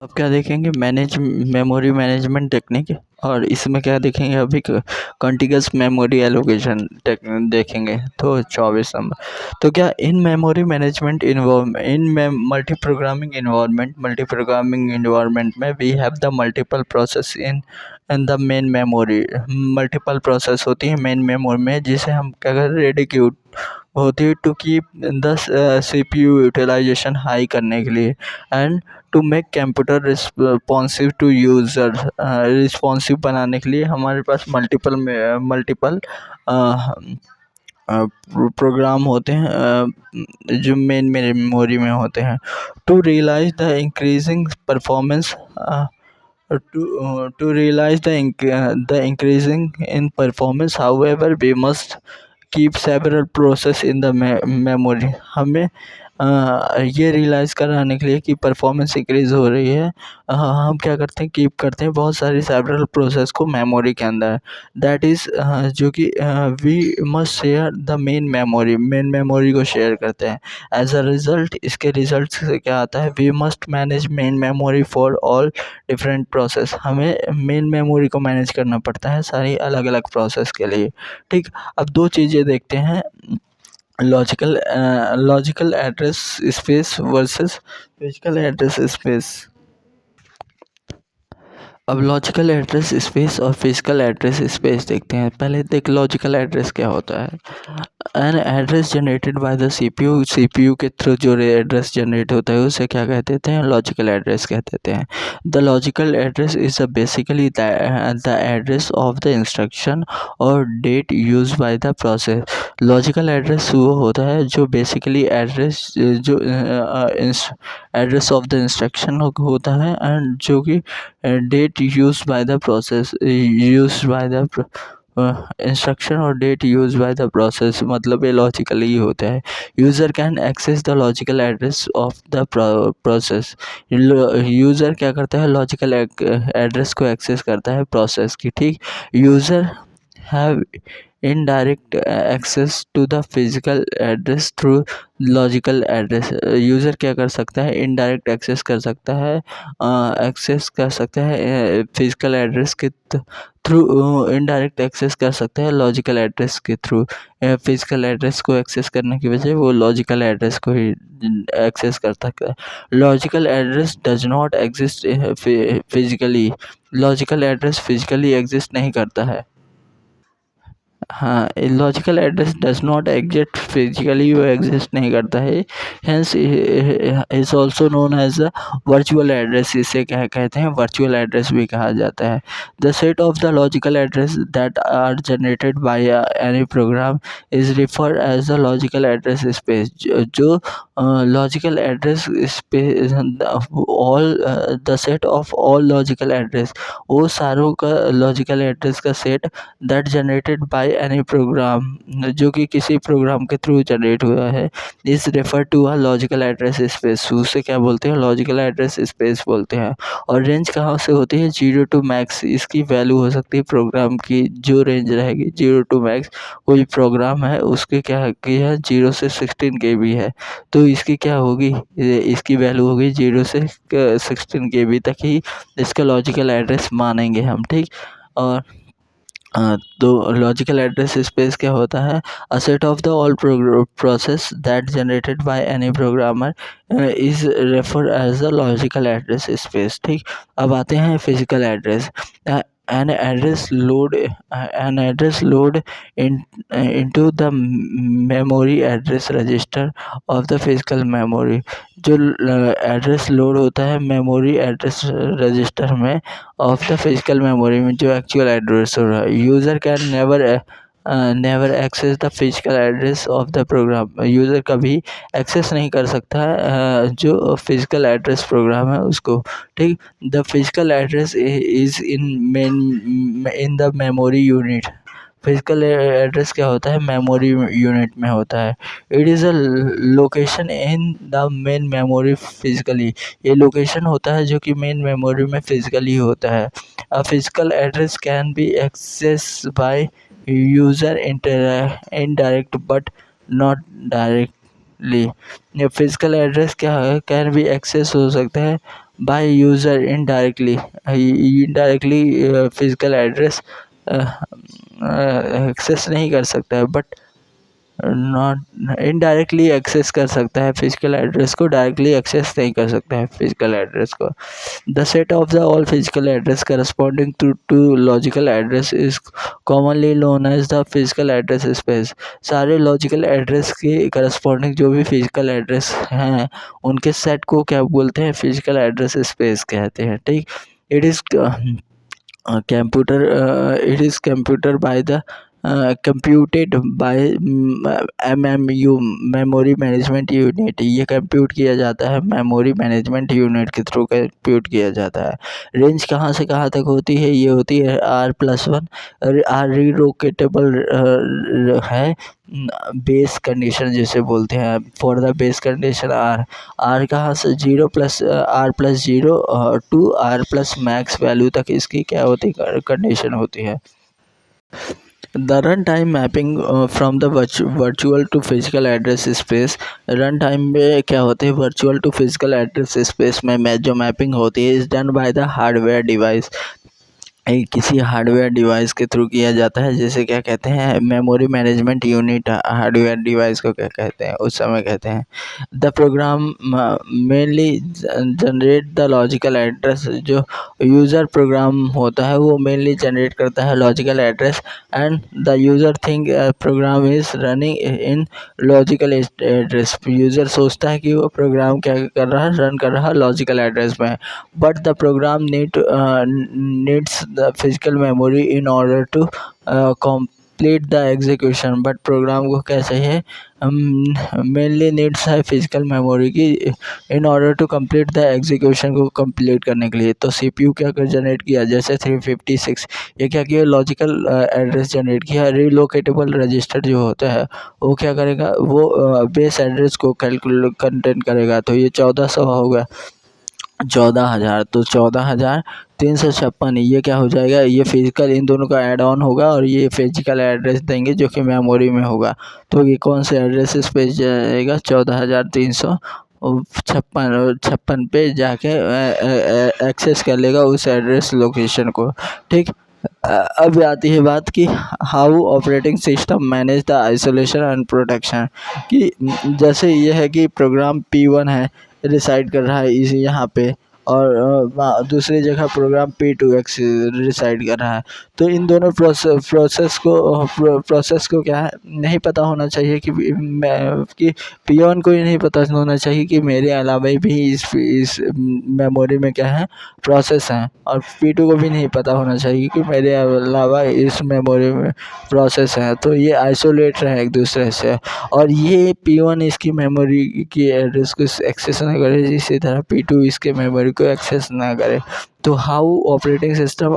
अब क्या देखेंगे मेमोरी मैनेजमेंट टेक्निक। और इसमें क्या देखेंगे अभी कॉन्टिगस मेमोरी एलोकेशन देखेंगे। तो 24 नंबर। तो क्या in memory management multi programming environment में we have the multiple process in the main memory. Multiple process होती है मेन मेमोरी में, जिसे हम क्या कर रहे एडिक्यूट होती है to keep the CPU utilisation high करने के लिए and to make computer responsive to user. Responsive बनाने के लिए हमारे पास मल्टीपल प्रोग्राम होते हैं जो मेन मेमोरी में होते हैं। To realise the increasing performance to realize the increasing in performance, however we must keep several process in the memory. हमें ये रियलाइज़ कराने के लिए कि परफॉर्मेंस इंक्रीज़ हो रही है, हम क्या करते हैं कीप करते हैं बहुत सारी सेवरल प्रोसेस को मेमोरी के अंदर। दैट इज़ जो कि we must share the main memory को शेयर करते हैं। एज अ रिज़ल्ट इसके रिज़ल्ट से क्या आता है, we must manage main memory for all different process. हमें मेन मेमोरी को मैनेज करना पड़ता है सारी अलग अलग प्रोसेस के लिए। ठीक, अब दो चीज़ें देखते हैं, logical address space versus physical address space. अब लॉजिकल एड्रेस स्पेस और फिजिकल एड्रेस स्पेस देखते हैं। पहले देख लॉजिकल एड्रेस क्या होता है। An address generated by the CPU के थ्रू जो एड्रेस जनरेट होता है उसे क्या कहते हैं, लॉजिकल एड्रेस कहते हैं। The logical address is basically the address of the instruction और data use by the process. Logical address वो होता है जो basically address of the instruction होता है एंड जो कि data use by the process use by the instruction और data use by the process, मतलब ये लॉजिकल ही होता है। User can access the logical address of the process. User क्या करता है, लॉजिकल एड्रेस को एक्सेस करता है प्रोसेस की। ठीक, user have indirect access to the physical address through logical address. User क्या कर सकता है, इनडायरेक्ट एक्सेस कर सकता है फिजिकल एड्रेस के थ्रू। इनडायरेक्ट एक्सेस कर सकता है लॉजिकल एड्रेस के थ्रू। फिजिकल एड्रेस को एक्सेस करने की वजह वो लॉजिकल एड्रेस को ही एक्सेस कर सकता है। Logical address does not exist physically. Logical address physically exist नहीं करता है। हाँ, logical address does not exist physically, वो एग्जिस्ट नहीं करता है। Hence is also known as a virtual address. इसे क्या कहते हैं, वर्चुअल एड्रेस भी कहा जाता है। The set of the logical address that are generated by any program is referred as the logical address space. जो logical address space all the set of all logical address, वो सारों का logical address का set that generated by any program, जो कि किसी program के through generate हुआ है, is refer to a logical address space. उसे क्या बोलते हैं, लॉजिकल एड्रेस स्पेस बोलते हैं। और रेंज कहाँ से होती है, 0 टू मैक्स। इसकी वैल्यू हो सकती है प्रोग्राम की, जो रेंज रहेगी 0 टू मैक्स। कोई प्रोग्राम है उसकी क्या की है, 0 से 16 KB है, तो इसकी क्या होगी, इसकी वैल्यू होगी 0 से 16 KB तक ही इसका लॉजिकल एड्रेस मानेंगे हम। ठीक, और तो लॉजिकल एड्रेस स्पेस क्या होता है, a set of the all process that generated by any programmer is referred as the logical address space. ठीक, अब आते हैं physical address. an address load into the memory address register of the physical memory। जो address load होता है memory address register में of the physical memory में, जो एक्चुअल एड्रेस हो रहा है। User can never access the physical address of the program. User कभी एक्सेस नहीं कर सकता है जो फिजिकल एड्रेस प्रोग्राम है उसको। ठीक, the physical address is in the memory unit. Physical address क्या होता है, मेमोरी यूनिट में होता है। It is a location in the main memory physically. ये लोकेशन होता है जो कि मेन मेमोरी में फिजिकली होता है। A physical address can be access by user indirect but not directly. ये फिजिकल एड्रेस क्या है, कैन बी एक्सेस हो सकता है by user indirectly physical address access नहीं कर सकता है, बट नॉट इनडायरेक्टली एक्सेस कर सकता है फिजिकल एड्रेस को, डायरेक्टली एक्सेस नहीं कर सकता है फिजिकल एड्रेस को। The set of the all physical address corresponding to logical address is commonly known as the physical address space. सारे लॉजिकल एड्रेस के करस्पॉन्डिंग जो भी फिजिकल एड्रेस हैं उनके सेट को क्या बोलते हैं, फिजिकल एड्रेस स्पेस कहते हैं। ठीक, it is computer by the computed by MMU memory management unit. ये कंप्यूट किया जाता है मेमोरी मैनेजमेंट यूनिट के थ्रू कंप्यूट किया जाता है। रेंज कहाँ से कहाँ तक होती है, ये होती है R+1। आर रिलोकेटेबल है, बेस कंडीशन जिसे बोलते हैं, for the base condition R कहाँ से R+0 टू R+मैक्स वैल्यू तक इसकी क्या होती है, कंडीशन होती है। The run time mapping from the virtual to physical address space. Run time में क्या होते हैं, virtual to physical address space में जो मैपिंग होती है is done by the hardware device. किसी हार्डवेयर डिवाइस के थ्रू किया जाता है, जैसे क्या कहते हैं, memory management unit hardware device को क्या कहते हैं, उस समय कहते हैं। The program mainly generate the logical address. जो यूज़र प्रोग्राम होता है वो मेनली जनरेट करता है logical address, and the user think program is running in logical address. User सोचता है कि वो प्रोग्राम क्या कर रहा है, रन कर रहा है लॉजिकल एड्रेस में, but the program needs the physical memory in order to complete the execution। But program को क्या चाहिए, मेनली नीड्स है फिजिकल मेमोरी की in order to complete the execution को कंप्लीट करने के लिए। तो सीपीयू क्या कर जनरेट किया, जैसे 356 ये क्या किया, लॉजिकल एड्रेस जनरेट किया। रिलोकेटेबल रजिस्टर जो होता है वो क्या करेगा, वो बेस एड्रेस को कैलकुलेट कंटेंट करेगा। तो ये 1400 होगा, 14,000, तो 14,356 ये क्या हो जाएगा, ये फिजिकल इन दोनों का ऐड ऑन होगा और ये फिजिकल एड्रेस देंगे जो कि मेमोरी में होगा। तो ये कौन से एड्रेस स्पेस जाएगा, 14,356 पे जाके एक्सेस कर लेगा उस एड्रेस लोकेशन को। ठीक, अब आती है बात कि how operating system manage the isolation and protection. कि जैसे ये है कि प्रोग्राम P1 है, रिसाइड कर रहा है इस यहाँ पे, और दूसरी जगह प्रोग्राम P2X रिसाइड कर रहा है। तो इन दोनों प्रोसेस को क्या है, नहीं पता होना चाहिए कि P1 को ही नहीं पता होना चाहिए कि मेरे अलावा भी इस मेमोरी में क्या है, प्रोसेस हैं, और P2 को भी नहीं पता होना चाहिए कि मेरे अलावा इस मेमोरी में प्रोसेस है। तो ये आइसोलेट रहे एक दूसरे से, और ये P1 इसकी मेमोरी की एड्रेस को एक्सेस ना करे, इसी तरह P2 इसके मेमोरी को एक्सेस ना करे। तो हाउ ऑपरेटिंग सिस्टम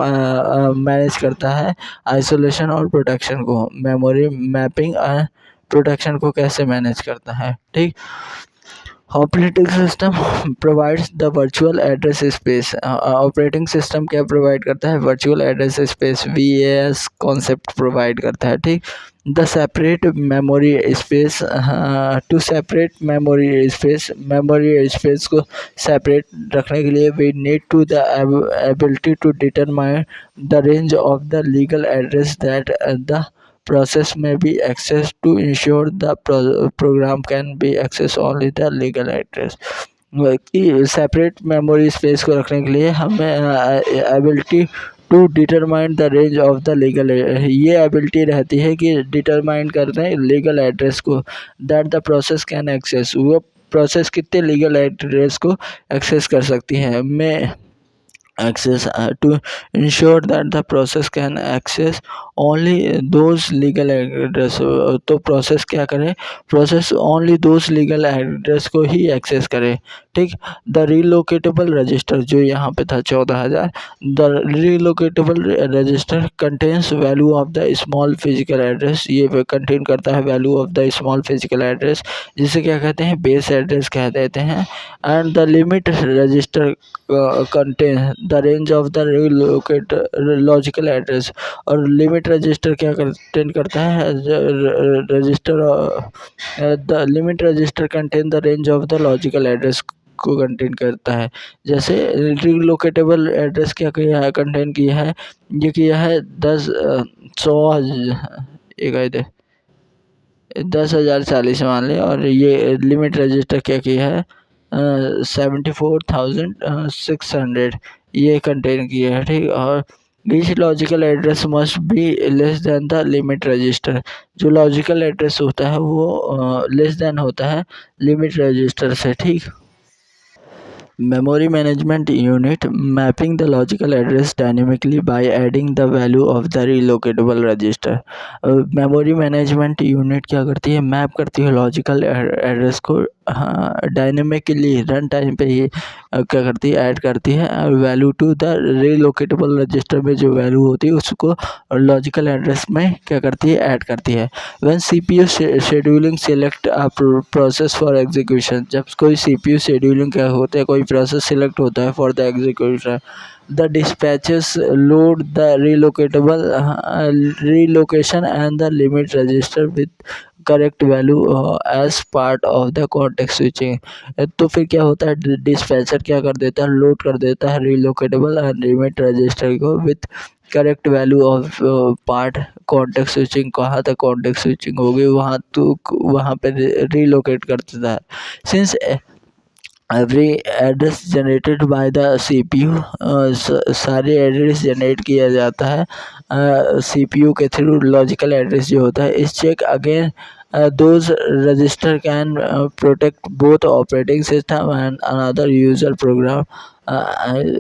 मैनेज करता है आइसोलेशन और प्रोटेक्शन को, मेमोरी मैपिंग प्रोटेक्शन को कैसे मैनेज करता है। ठीक, operating system provides the virtual address space. Operating system क्या प्रोवाइड करता है, virtual address space, VAS concept provide करता है। ठीक, the separate memory space, to separate memory space को सेपरेट रखने के लिए we need to the ability to determine the range of the legal address that the process may be accessed to ensure the program can be accessed only the legal address। कि separate memory space को रखने के लिए हमें ability to determine the range of the legal, ये ability रहती है कि डिटरमाइन करते हैं लीगल एड्रेस को, that the process can access, वो प्रोसेस कितने लीगल एड्रेस को एक्सेस कर सकती है। मैं access to ensure that the process can access only those legal address। तो प्रोसेस क्या करे, process only those legal address को ही एक्सेस करे। ठीक, द रिलोकेटेबल रजिस्टर जो यहाँ पे था 14,000, the relocatable register contains value of the small physical address. ये कंटेन करता है value of the small physical address, जिसे क्या कहते हैं, बेस एड्रेस कह देते हैं। And the limit register contain the range of the relocate logical address. और लिमिट रजिस्टर क्या कंटेन करता है, register the limit register contain the range of the logical address को कंटेन करता है। जैसे रीलोकेटेबल एड्रेस क्या किया है, कंटेन किया है, ये किया है 10,040 मान लें, और ये लिमिट रजिस्टर क्या किया है 74,600 ये कंटेन किया है, ठीक। और each logical address must be less than the limit register. जो लॉजिकल एड्रेस होता है वो लेस देन होता है लिमिट रजिस्टर से, ठीक। Memory management unit mapping the logical address dynamically by adding the value of the relocatable register। Memory management unit क्या करती है, मैप करती है लॉजिकल एड्रेस को डायनेमिकली रन टाइम पे ही क्या करती है, ऐड करती है value to the relocatable register में जो वैल्यू होती है उसको लॉजिकल एड्रेस में क्या करती है, ऐड करती है। When CPU scheduling select a process for execution, जब कोई सीपीयू शेड्यूलिंग क्या होता है, कोई प्रोसेस सिलेक्ट होता है for the execution, the dispatches load the relocation and the limit register with correct value as part of the context switching. तो फिर क्या होता है, डिस्पैचर क्या कर देता है, लोड कर देता है रीलोकेटेबल एंड लिमिट रजिस्टर को with correct value of part context switching. कहाँ तक कॉन्टेक्स्ट स्विचिंग होगी वहाँ तो वहाँ पे रीलोकेट कर देता है। Since every address generated by the CPU, सारे एड्रेस जनरेट किया जाता है सीपीयू के थ्रू। लॉजिकल एड्रेस जो होता है इस check again those register can protect both operating system and another user program.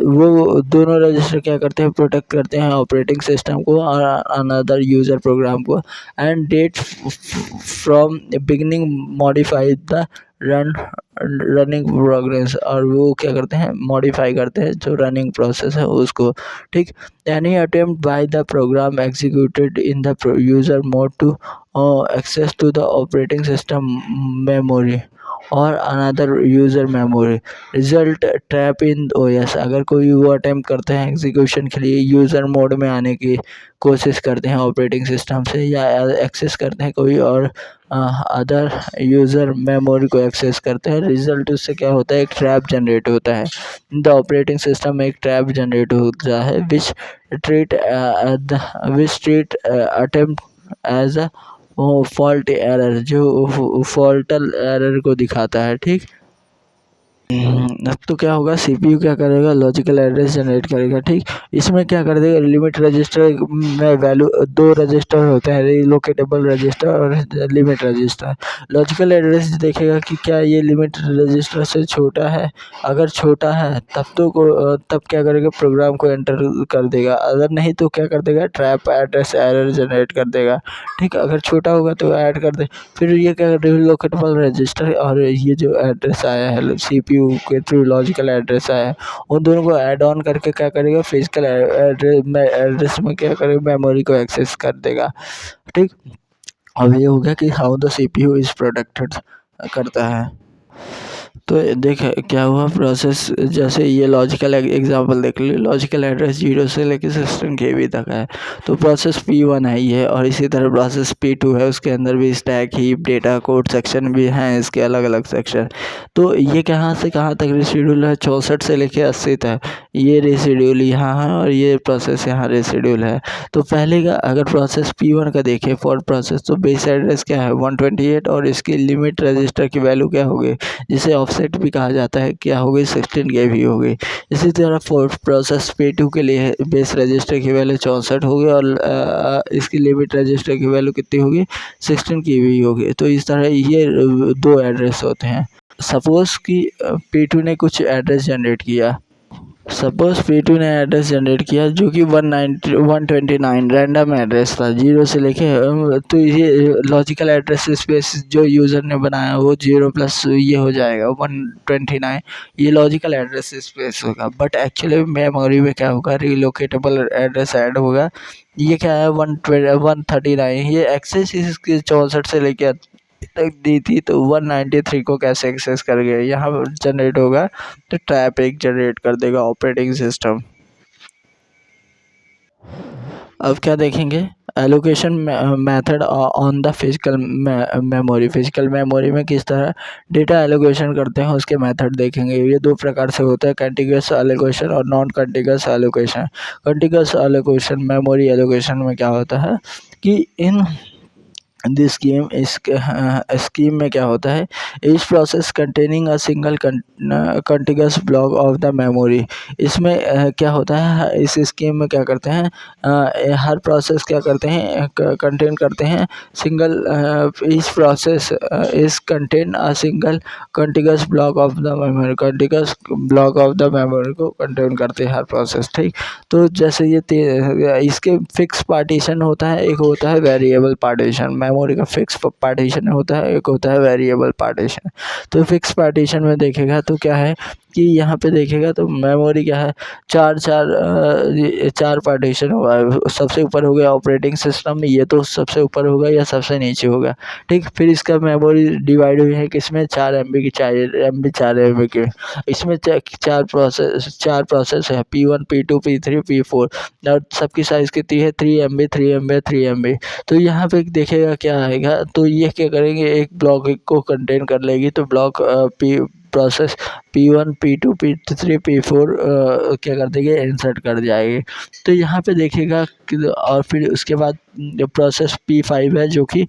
वो दोनों रजिस्टर क्या करते हैं, प्रोटेक्ट करते हैं ऑपरेटिंग सिस्टम को और अनदर यूज़र प्रोग्राम को। And that from beginning modify the running progress, और वो क्या करते हैं, मॉडिफाई करते हैं जो रनिंग प्रोसेस है उसको, ठीक। Any attempt by the program executed in the user mode to access to the operating system memory और another user memory result trap in OS. अगर कोई वो अटेम्प्ट करते हैं एग्जीक्यूशन के लिए यूज़र मोड में आने की कोशिश करते हैं ऑपरेटिंग सिस्टम से, या एक्सेस करते हैं कोई और अदर यूज़र मेमोरी को एक्सेस करते हैं, रिजल्ट उससे क्या होता है, एक ट्रैप जनरेट होता है। द ऑपरेटिंग सिस्टम में एक ट्रैप जनरेट होता है which treat attempt as a fault error, जो फॉल्टल एरर को दिखाता है, ठीक। अब तो क्या होगा, सीपीयू क्या करेगा, लॉजिकल एड्रेस जनरेट करेगा, ठीक। इसमें क्या कर देगा, लिमिट रजिस्टर में वैल्यू दो रजिस्टर होते हैं, रीलोकेटेबल रजिस्टर और लिमिट रजिस्टर। लॉजिकल एड्रेस देखेगा कि क्या ये लिमिट रजिस्टर से छोटा है, अगर छोटा है तब क्या करेगा, प्रोग्राम को एंटर कर देगा, अगर नहीं तो क्या कर देगा, ट्रैप एड्रेस एरर जनरेट कर देगा, ठीक। अगर छोटा होगा तो ऐड कर दे। फिर ये क्या रीलोकेटेबल रजिस्टर और ये जो एड्रेस आया है सीपीयू के थ्रू लॉजिकल एड्रेस आया है, उन दोनों को ऐड ऑन करके क्या करेगा, फिजिकल एड्रेस में क्या करेगा, मेमोरी को एक्सेस कर देगा, ठीक। अब ये हो गया कि how the CPU is protected करता है। तो देख क्या हुआ प्रोसेस, जैसे ये लॉजिकल एग्जांपल देख लो, लॉजिकल एड्रेस 0 से लेकर 16 KB तक है, तो प्रोसेस P1 है ये, और इसी तरह प्रोसेस P2 है, उसके अंदर भी stack heap data code section भी हैं, इसके अलग अलग सेक्शन। तो ये कहाँ से कहाँ तक रेसिड्यूल है, 64 से लेकर 80 तक ये रेसिड्यूल यहाँ है, और ये प्रोसेस यहाँ रेसिड्यूल है। तो पहले का अगर प्रोसेस P1 का देखें फॉर प्रोसेस, तो बेस एड्रेस क्या है 128, और इसकी लिमिट रजिस्टर की वैल्यू क्या होगी, जिसे ऑफसेट भी कहा जाता है, क्या हो गई 16 KB हो गई। इसी तरह फोर्थ प्रोसेस P2 के लिए बेस रजिस्टर की वैल्यू 64 होगी, और इसकी लिमिट रजिस्टर की वैल्यू कितनी होगी 16 KB होगी। तो इस तरह ये दो एड्रेस होते हैं। सपोज़ कि P2 ने कुछ एड्रेस जनरेट किया, सपोज P2 ने एड्रेस जनरेट किया जो कि 129 रैंडम एड्रेस था 0 से लेके, तो ये लॉजिकल एड्रेस स्पेस जो यूज़र ने बनाया वो 0 प्लस ये हो जाएगा 129, ये लॉजिकल एड्रेस स्पेस होगा। बट एक्चुअली मेमोरी में क्या होगा, रीलोकेटेबल एड्रेस ऐड होगा। ये क्या है 139, ये एक्सेस इसके 64 से लेके तक दी थी, तो 193 को कैसे एक्सेस कर गए, यहाँ जनरेट होगा, तो ट्रैप एक जनरेट कर देगा ऑपरेटिंग सिस्टम। अब क्या देखेंगे, allocation method on the physical memory. Physical memory में किस तरह डेटा एलोकेशन करते हैं उसके मेथड देखेंगे। ये दो प्रकार से होता है, कंटिन्यूअस एलोकेशन और non continuous allocation. Continuous allocation memory allocation में क्या होता है कि इन दिस स्कीम में क्या होता है, इस process containing a single continuous block of the memory. इसमें क्या होता है, इस स्कीम में क्या करते हैं, हर प्रोसेस क्या करते हैं, कंटेन करते हैं सिंगल, इस प्रोसेस इस contain a single continuous block of the memory. Continuous block of the memory को कंटेन करते हैं हर प्रोसेस, ठीक। तो जैसे इसके फिक्स पार्टीशन होता है, एक होता है वेरिएबल पार्टीशन। मेमोरी का फिक्स पार्टीशन होता है, एक होता है वेरिएबल पार्टीशन। तो फिक्स पार्टीशन में देखेगा तो क्या है कि यहाँ पे देखेगा तो मेमोरी क्या है, चार पार्टीशन हुआ है। सबसे ऊपर हो गया ऑपरेटिंग सिस्टम, ये तो सबसे ऊपर होगा या सबसे नीचे होगा, ठीक। फिर इसका मेमोरी डिवाइड हुई है किसमें, 4 MB की, 4 MB 4 MB की। इसमें चार प्रोसेस है, P1 P2 P3 P4, और सबकी साइज़ कितनी है, 3 MB 3 MB 3 MB। तो यहाँ पे देखिएगा क्या आएगा, तो ये क्या करेंगे, एक ब्लॉक को कंटेन कर लेगी, तो block process P1 P2 P3 P4 क्या कर देंगे, इंसर्ट कर जाएगी। तो यहाँ पे देखिएगा और फिर उसके बाद प्रोसेस P5 है जो कि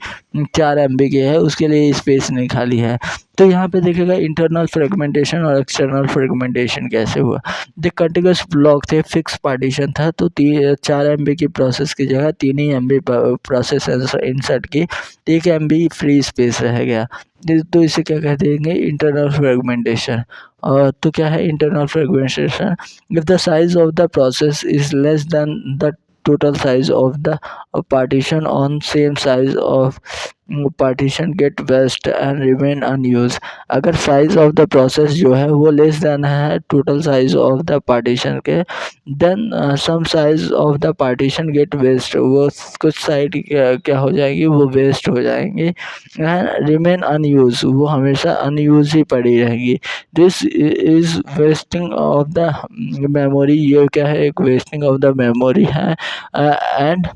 4 MB की है, उसके लिए स्पेस नहीं खाली है। तो यहाँ पे देखिएगा इंटरनल फ्रेगमेंटेशन और एक्सटर्नल फ्रेगमेंटेशन कैसे हुआ। जो कंटिन्यूअस ब्लॉक थे, फिक्स पार्टीशन था, तो 4 MB की प्रोसेस की जगह 3 ही MB प्रोसेस इंसर्ट की, 1 MB फ्री स्पेस रह गया। तो इसे क्या कह देंगे, इंटरनल फ्रेगमेंटेशन। और तो क्या है internal fragmentation, if the size of the process is less than the total size of the partition on same size of partition get waste and remain unused। अगर साइज ऑफ द प्रोसेस जो है वो less then है total size of the partition के, then some size of the partition get waste, वो कुछ side क्या हो जाएगी, वो वेस्ट हो जाएंगी। एंड रिमेन अनयूज, वो हमेशा अनयूज ही पड़ी रहेगी। This is wasting of the memory, ये क्या है, एक वेस्टिंग ऑफ द मेमोरी है। एंड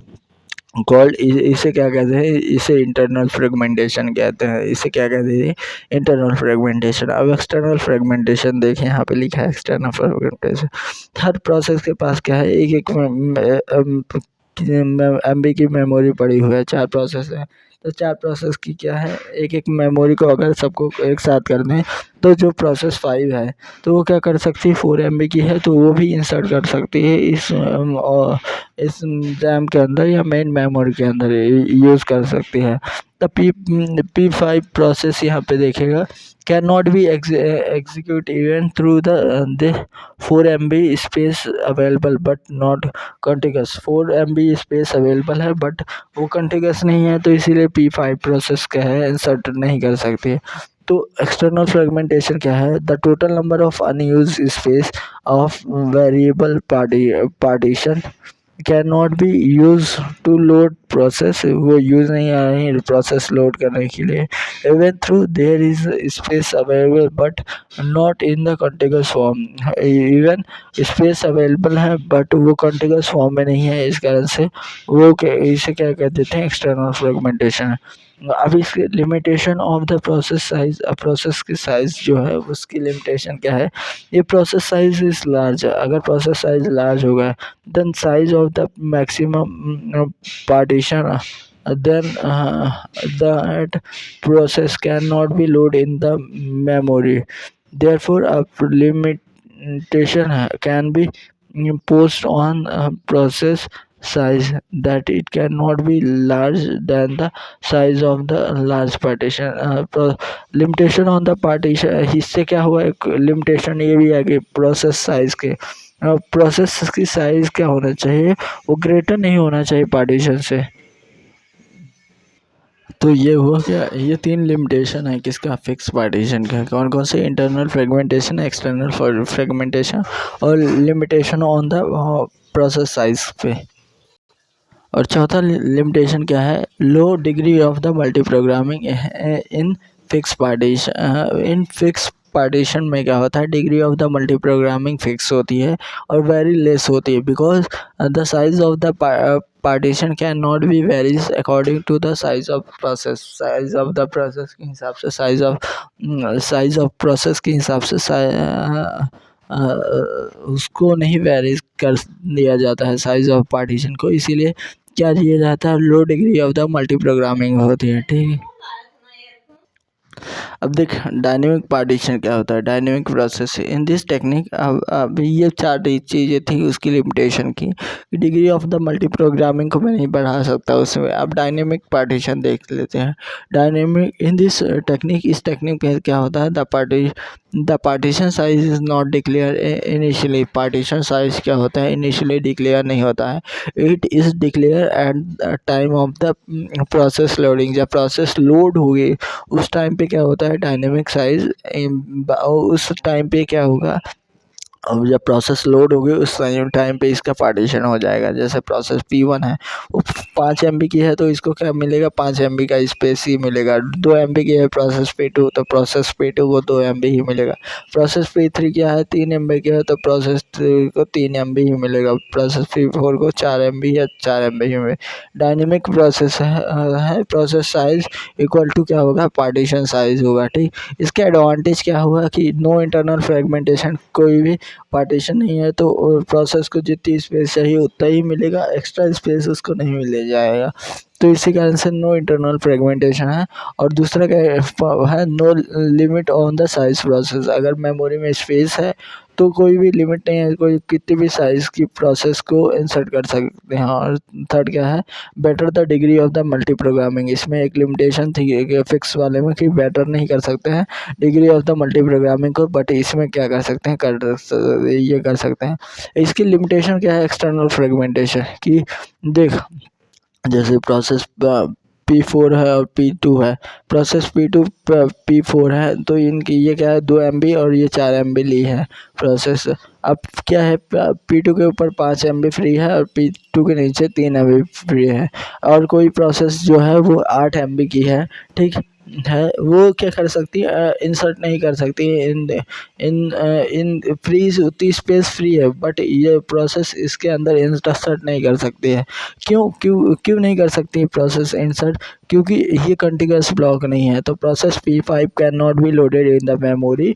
कॉल्ड, इसे क्या कहते हैं, इसे इंटरनल फ्रेगमेंटेशन कहते हैं। इसे क्या कहते हैं, इंटरनल फ्रेगमेंटेशन। अब एक्सटर्नल फ्रेगमेंटेशन देखें, यहाँ पे लिखा है एक्सटर्नल फ्रेगमेंटेशन। हर प्रोसेस के पास क्या है, एक MB की मेमोरी पड़ी हुई है, 4 प्रोसेस है, तो 4 प्रोसेस की क्या है, एक मेमोरी को अगर सबको एक साथ कर दें, तो जो प्रोसेस 5 है तो वो क्या कर सकती है, 4 MB की है, तो वो भी इंसर्ट कर सकती है इस रैम के अंदर या मेन मेमोरी के अंदर यूज़ कर सकती है। द P5 प्रोसेस यहाँ पे देखेगा, can not B execute even through the 4 MB space available but not continuous. 4 MB space available है बट वो कंटिन्यूअस नहीं है, तो इसीलिए P5 प्रोसेस क्या है, इंसर्ट नहीं कर सकती है। तो एक्सटर्नल फ्रेगमेंटेशन क्या है, the total number of unused space of variable partition can not be use to load process, वो यूज़ नहीं आ रही है प्रोसेस लोड करने के लिए। Even through there is space available but not in the continuous form, even space available है but वो कंटिन्यूअस फॉर्म में नहीं है, इस कारण से वो इसे क्या कह देते हैं, एक्सटर्नल फ्रेगमेंटेशन। अब इसकी limitation of the process size, process की साइज जो है उसकी लिमिटेशन क्या है, ये प्रोसेस साइज इज लार्ज, अगर प्रोसेस साइज लार्ज होगा then size of the maximum partition, then that process cannot be loaded in the memory, therefore a limitation can be imposed on process size that it cannot be large than the size of the large partition। limitation on the partition, इससे क्या हुआ, एक limitation ये भी है कि process size के, process की साइज़ क्या होना चाहिए, वो ग्रेटर नहीं होना चाहिए पार्टीशन से। तो ये हुआ क्या, ये 3 लिमिटेशन है किसका, फिक्स पार्टीशन का। कौन कौन से, इंटरनल फ्रेगमेंटेशन, एक्सटर्नल फ्रेगमेंटेशन और limitation on the process size पे। और चौथा लिमिटेशन क्या है, low degree of the multi programming in fix partition, in fix partition में क्या होता है, degree of the multi programming fix होती है और वेरी लेस होती है, because the size of the partition can not be varies according to the size of process. Size of the process के हिसाब से साइज ऑफ प्रोसेस के हिसाब से उसको नहीं वेरीज कर दिया जाता है साइज ऑफ पार्टीशन को, इसीलिए क्या दिया जाता है, low degree of the multi programming होती है। ठीक है, अब देख डायनेमिक पार्टीशन क्या होता है, dynamic process in this technique. अब ये चार चीज़ें थी उसकी लिमिटेशन की, degree of the multi programming को मैं नहीं बढ़ा सकता उसमें। अब डायनेमिक पार्टीशन देख लेते हैं। डायनेमिक इन दिस टेक्निक, इस टेक्निक में क्या होता है, the partition size is not declare initially. Partition size क्या होता है, इनिशियली डिक्लेयर नहीं होता है। It is declare at the time of the process loading. जब प्रोसेस लोड हुई उस टाइम पे क्या होता है, डायनेमिक साइज उस टाइम पे क्या होगा, अब जब प्रोसेस लोड होगी उस टाइम पे इसका पार्टीशन हो जाएगा। जैसे प्रोसेस P1 है, वो 5 MB की है तो इसको क्या मिलेगा, 5 MB का स्पेस ही मिलेगा। 2 MB की है प्रोसेस P2 तो प्रोसेस P2 को 2 MB ही मिलेगा। प्रोसेस P3 क्या है, 3 MB की है तो प्रोसेस 3 को 3 MB ही मिलेगा। प्रोसेस P4 को 4 MB या 4 MB ही मिलेगा। डायनेमिक प्रोसेस है प्रोसेस साइज इक्वल टू क्या होगा, पार्टीशन साइज होगा। ठीक, इसके एडवांटेज क्या हुआ कि नो इंटरनल फ्रेगमेंटेशन, कोई भी पार्टीशन नहीं है तो प्रोसेस को जितनी स्पेस चाहिए उतना ही मिलेगा, एक्स्ट्रा स्पेस उसको नहीं मिल जाएगा। तो इसी कारण से नो इंटरनल फ्रेगमेंटेशन है। और दूसरा क्या है, no limit on the size process. अगर मेमोरी में स्पेस है तो कोई भी लिमिट नहीं है, कोई कितनी भी साइज़ की प्रोसेस को इंसर्ट कर सकते हैं। और थर्ड क्या है, better the degree of the multi programming. इसमें एक लिमिटेशन थी फिक्स वाले में कि बेटर नहीं कर सकते हैं degree of the multi programming को, बट इसमें क्या कर सकते हैं, ये कर सकते हैं। इसकी लिमिटेशन क्या है, एक्सटर्नल फ्रेगमेंटेशन की। देख जैसे प्रोसेस P4 है और P2 है, प्रोसेस P2 P4 है तो इनकी ये क्या है, 2 MB और ये 4 MB ली है प्रोसेस। अब क्या है, P2 के ऊपर 5 MB फ्री है और P2 के नीचे 3 MB फ्री है। और कोई प्रोसेस जो है वो 8 MB की है, ठीक है, वो क्या कर सकती है, इंसर्ट नहीं कर सकती इन इन इन फ्री, उतनी स्पेस फ्री है, बट ये प्रोसेस इसके अंदर इंसर्ट नहीं कर सकती है। क्यों क्यों क्यों नहीं कर सकती प्रोसेस इंसर्ट, क्योंकि ये कंटिन्यूअस ब्लॉक नहीं है। तो process P5 can not be loaded in the memory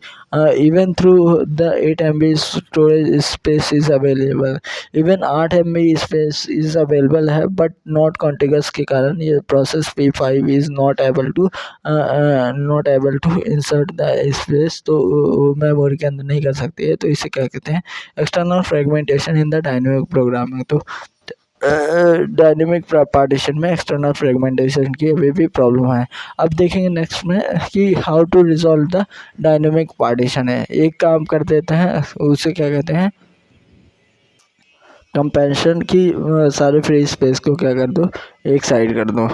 even through the 8 MB storage space is available. Even 8 MB स्पेस इज़ अवेलेबल है, बट नॉट कॉन्टिगस के कारण ये process P5 is not able to insert the space, तो memory के अंदर नहीं कर सकती है। तो इसे क्या कहते हैं, external fragmentation in the dynamic programming. तो डायनेमिक पार्टीशन में एक्सटर्नल फ्रेगमेंटेशन की अभी भी प्रॉब्लम है। अब देखेंगे नेक्स्ट में कि how to resolve the dynamic partition है। एक काम कर देते हैं, उसे क्या कहते हैं, कंपेंशन की। सारे फ्री स्पेस को क्या कर दो, एक साइड कर दो।